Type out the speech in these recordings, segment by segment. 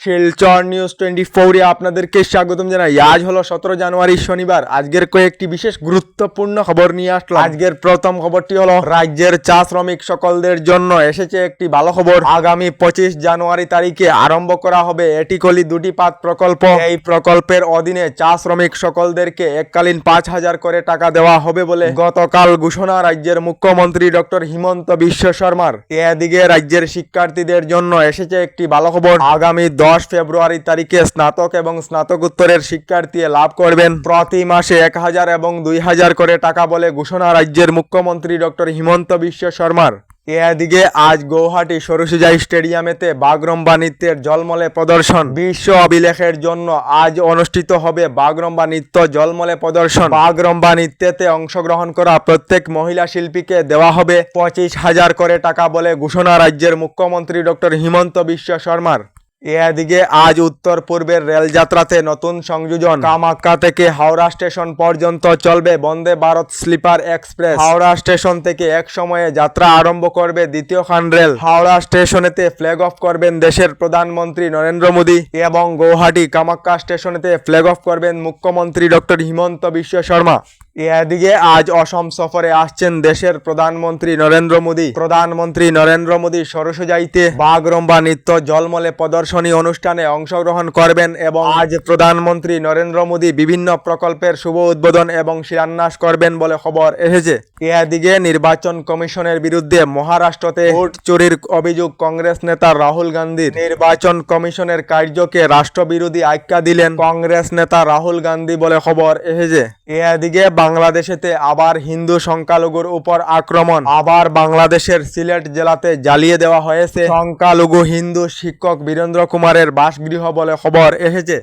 Silchar news 24 এ আপনাদেরকে স্বাগতম জানাই। আজ হলো 17 জানুয়ারি শনিবার। আজকের কয়েকটি বিশেষ গুরুত্বপূর্ণ খবর নিয়ে আসলাম। আজকের প্রথম খবরটি হলো রাজ্যের চা শ্রমিক সকলদের জন্য এসেছে একটি ভালো খবর। আগামী 25 জানুয়ারি তারিখে আরম্ভ করা হবে এটিকলি দুটি পাত প্রকল্প। এই প্রকল্পের অধীনে চা শ্রমিক সকলদেরকে এককালীন 5,000 করে টাকা দেওয়া হবে বলে গতকাল ঘোষণা রাজ্যের মুখ্যমন্ত্রী ডক্টর হিমন্ত বিশ্ব শর্মার। এদিকে রাজ্যের শিক্ষার্থীদের জন্য এসেছে একটি ভালো খবর। আগামী 10 ফেব্রুয়ারি তারিখে স্নাতক এবং স্নাতকোত্তরের শিক্ষার্থী লাভ করবেন প্রতি মাসে 1,000 এবং 2,000 করে টাকা বলে ঘোষণা রাজ্যের মুখ্যমন্ত্রী ডক্টর হিমন্ত বিশ্ব শর্মার। এদিকে আজ গৌহাটি সরুসজাই স্টেডিয়ামেতে বাগরম্বা নৃত্যের ঝলমলে প্রদর্শন। বিশ্ব অভিলেখের জন্য আজ অনুষ্ঠিত হবে বাগরম্বা নৃত্য ঝলমলে প্রদর্শন। বাগরম্বা নৃত্যেতে অংশগ্রহণ করা প্রত্যেক মহিলা শিল্পীকে দেওয়া হবে 25,000 করে টাকা বলে ঘোষণা রাজ্যের মুখ্যমন্ত্রী ডক্টর হিমন্ত বিশ্ব শর্মার। এদিকে আজ উত্তর পূর্বের রেলযাত্রাতে নতুন সংযোজন। কামাখ্যা থেকে হাওড়া স্টেশন পর্যন্ত চলবে Vande Bharat sleeper express. Howrah station থেকে এক সময়ে যাত্রা আরম্ভ করবে দ্বিতীয় খান রেল। হাওড়া স্টেশনেতে ফ্ল্যাগ অফ করবেন দেশের প্রধানমন্ত্রী নরেন্দ্র মোদী এবং গৌহাটি কামাখ্যা স্টেশনেতে ফ্ল্যাগ অফ করবেন মুখ্যমন্ত্রী ডক্টর হিমন্ত বিশ্ব শর্মা। এদিকে আজ অসম সফরে আসছেন দেশের প্রধানমন্ত্রী নরেন্দ্র মোদী। প্রধানমন্ত্রী নরেন্দ্র মোদী সরুসজাইতে বাগরম্বা নৃত্য ঝলমলে প্রদর্শনী অনুষ্ঠানে অংশগ্রহণ করবেন এবং আজ প্রধানমন্ত্রী নরেন্দ্র মোদী বিভিন্ন প্রকল্পের শুভ উদ্বোধন এবং শিলান্যাস করবেন বলে খবর এসেছে। এদিকে নির্বাচন কমিশনের বিরুদ্ধে মহারাষ্ট্রতে ভোট চুরির অভিযোগ কংগ্রেস নেতা রাহুল গান্ধীর। নির্বাচন কমিশনের কার্যকে রাষ্ট্রবিরোধী আখ্যা দিলেন কংগ্রেস নেতা রাহুল গান্ধী বলে খবর এসেছে। এদিকে বাংলাদেশেতে আবার হিন্দু সংখ্যালঘুর উপর আক্রমণ। আবার বাংলাদেশের সিলেট জেলাতে জ্বালিয়ে দেওয়া হয়েছে সংখ্যালঘু হিন্দু শিক্ষক বীরেন্দ্র কুমারের বাসগৃহ বলে খবর এসেছে।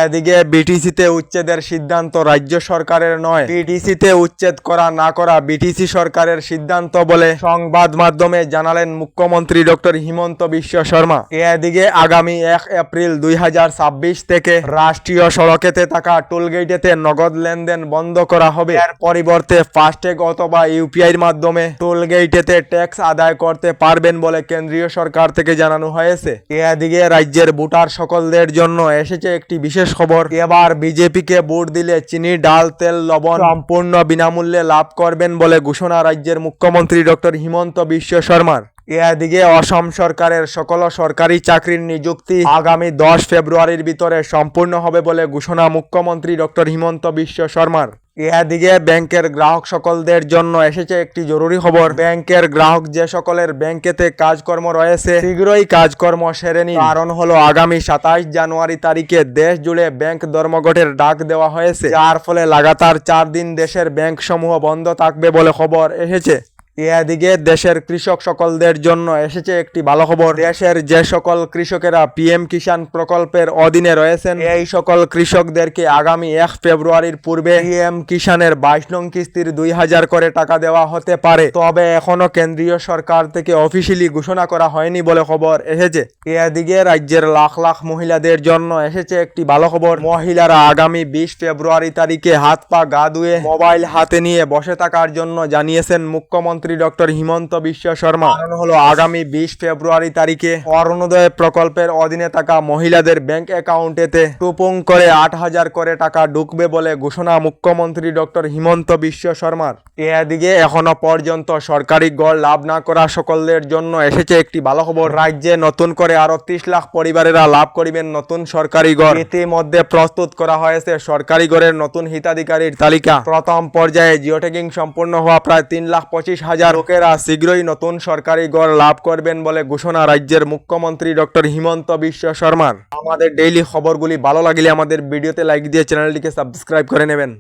এদিকে বিটিসিতে উচ্ছেদের সিদ্ধান্ত রাজ্য সরকারের নয়। বিটিসিতে উচ্ছেদ করা না করা বিটিসি সরকারের সিদ্ধান্ত বলে সংবাদ মাধ্যমে জানালেন মুখ্যমন্ত্রী ডক্টর হিমন্ত বিশ্ব শর্মা। এদিকে আগামী 1 এপ্রিল 2026 থেকে রাষ্ট্রীয় সড়কেতে থাকা টোলগেটেতে নগদ লেনদেন বন্ধ করা হবে। এর পরিবর্তে ফাস্ট্যাগ অথবা ইউপিআইর মাধ্যমে টোলগেটেতে ট্যাক্স আদায় করতে পারবেন বলে কেন্দ্রীয় সরকার থেকে জানানো হয়েছে। এদিকে রাজ্যের ভোটার সকলদের জন্য এসেছে একটি বিশেষ খবর। এবার বিজেপিকে ভোট দিলে চিনি, ডাল, তেল, লবণ সম্পূর্ণ বিনামূল্যে লাভ করবেন বলে ঘোষণা রাজ্যের মুখ্যমন্ত্রী ডক্টর হিমন্ত বিশ্ব শর্মার। এদিকে অসম সরকারের সকল সরকারি চাকরির নিযুক্তি আগামী 10 ফেব্রুয়ারির ভিতরে সম্পূর্ণ হবে বলে ঘোষণা মুখ্যমন্ত্রী ডক্টর হিমন্ত বিশ্ব শর্মার। এদিকে ব্যাংকের গ্রাহক সকলদের জন্য এসেছে একটি জরুরি খবর। ব্যাংকের গ্রাহক যে সকলের ব্যাংকেতে কাজকর্ম রয়েছে শীঘ্রই কাজকর্ম সেরে নিন। কারণ হলো আগামী 27 জানুয়ারি তারিখে দেশ জুড়ে ব্যাংক ধর্মঘটের ডাক দেওয়া হয়েছে, যার ফলে লাগাতার 4 দিন দেশের ব্যাংক সমূহ বন্ধ থাকবে বলে খবর এসেছে। এদিকে দেশের কৃষক সকলদের জন্য এসেছে একটি ভালো খবর। দেশের যে সকল কৃষকেরা পিএম কিষাণ প্রকল্পের অধীনে রয়েছেন এই সকল কৃষকদেরকে আগামী 1 ফেব্রুয়ারির পূর্বে পিএম কিষাণের 22 নং কিস্তির 2,000 করে টাকা দেওয়া হতে পারে। তবে এখনো কেন্দ্রীয় সরকার থেকে অফিসিয়ালি ঘোষণা করা হয়নি বলে খবর এসেছে। এদিকে রাজ্যের লাখ লাখ মহিলাদের জন্য এসেছে একটি ভালো খবর। মহিলারা আগামী 20 ফেব্রুয়ারি তারিখে হাত পা গা ধুয়ে মোবাইল হাতে নিয়ে বসে থাকার জন্য জানিয়েছেন মুখ্যমন্ত্রী ডক্টর হিমন্ত বিশ্ব শর্মা। কারণ হলো আগামী 20 ফেব্রুয়ারি তারিখে অরুণোদয় প্রকল্পের অধীনে থাকা মহিলাদের ব্যাংক অ্যাকাউন্টেতে টুপুং করে 8,000 করে টাকা ঢুকবে বলে ঘোষণা মুখ্যমন্ত্রী ডক্টর হিমন্ত বিশ্ব শর্মার। এদিকে এখনো পর্যন্ত সরকারি গড় লাভ না করা সকলদের জন্য এসেছে একটি ভালো খবর। রাজ্যে নতুন করে আরো 30 লাখ পরিবারেরা লাভ করিবেন নতুন সরকারি গড়। ইতিমধ্যে প্রস্তুত করা হয়েছে সরকারি গড়ের নতুন হিতাধিকারীর তালিকা। প্রথম পর্যায়ে জিওট্যাগিং সম্পূর্ণ হওয়া প্রায় 3,25,000 লোকেরা শীঘ্রই নতুন সরকারি গড় লাভ করবেন বলে ঘোষণা রাজ্যের মুখ্যমন্ত্রী ডক্টর হিমন্ত বিশ্ব শর্মার। আমাদের ডেইলি খবরগুলি ভালো লাগলে আমাদের ভিডিওতে লাইক দিয়ে চ্যানেলটিকে সাবস্ক্রাইব করে নেবেন।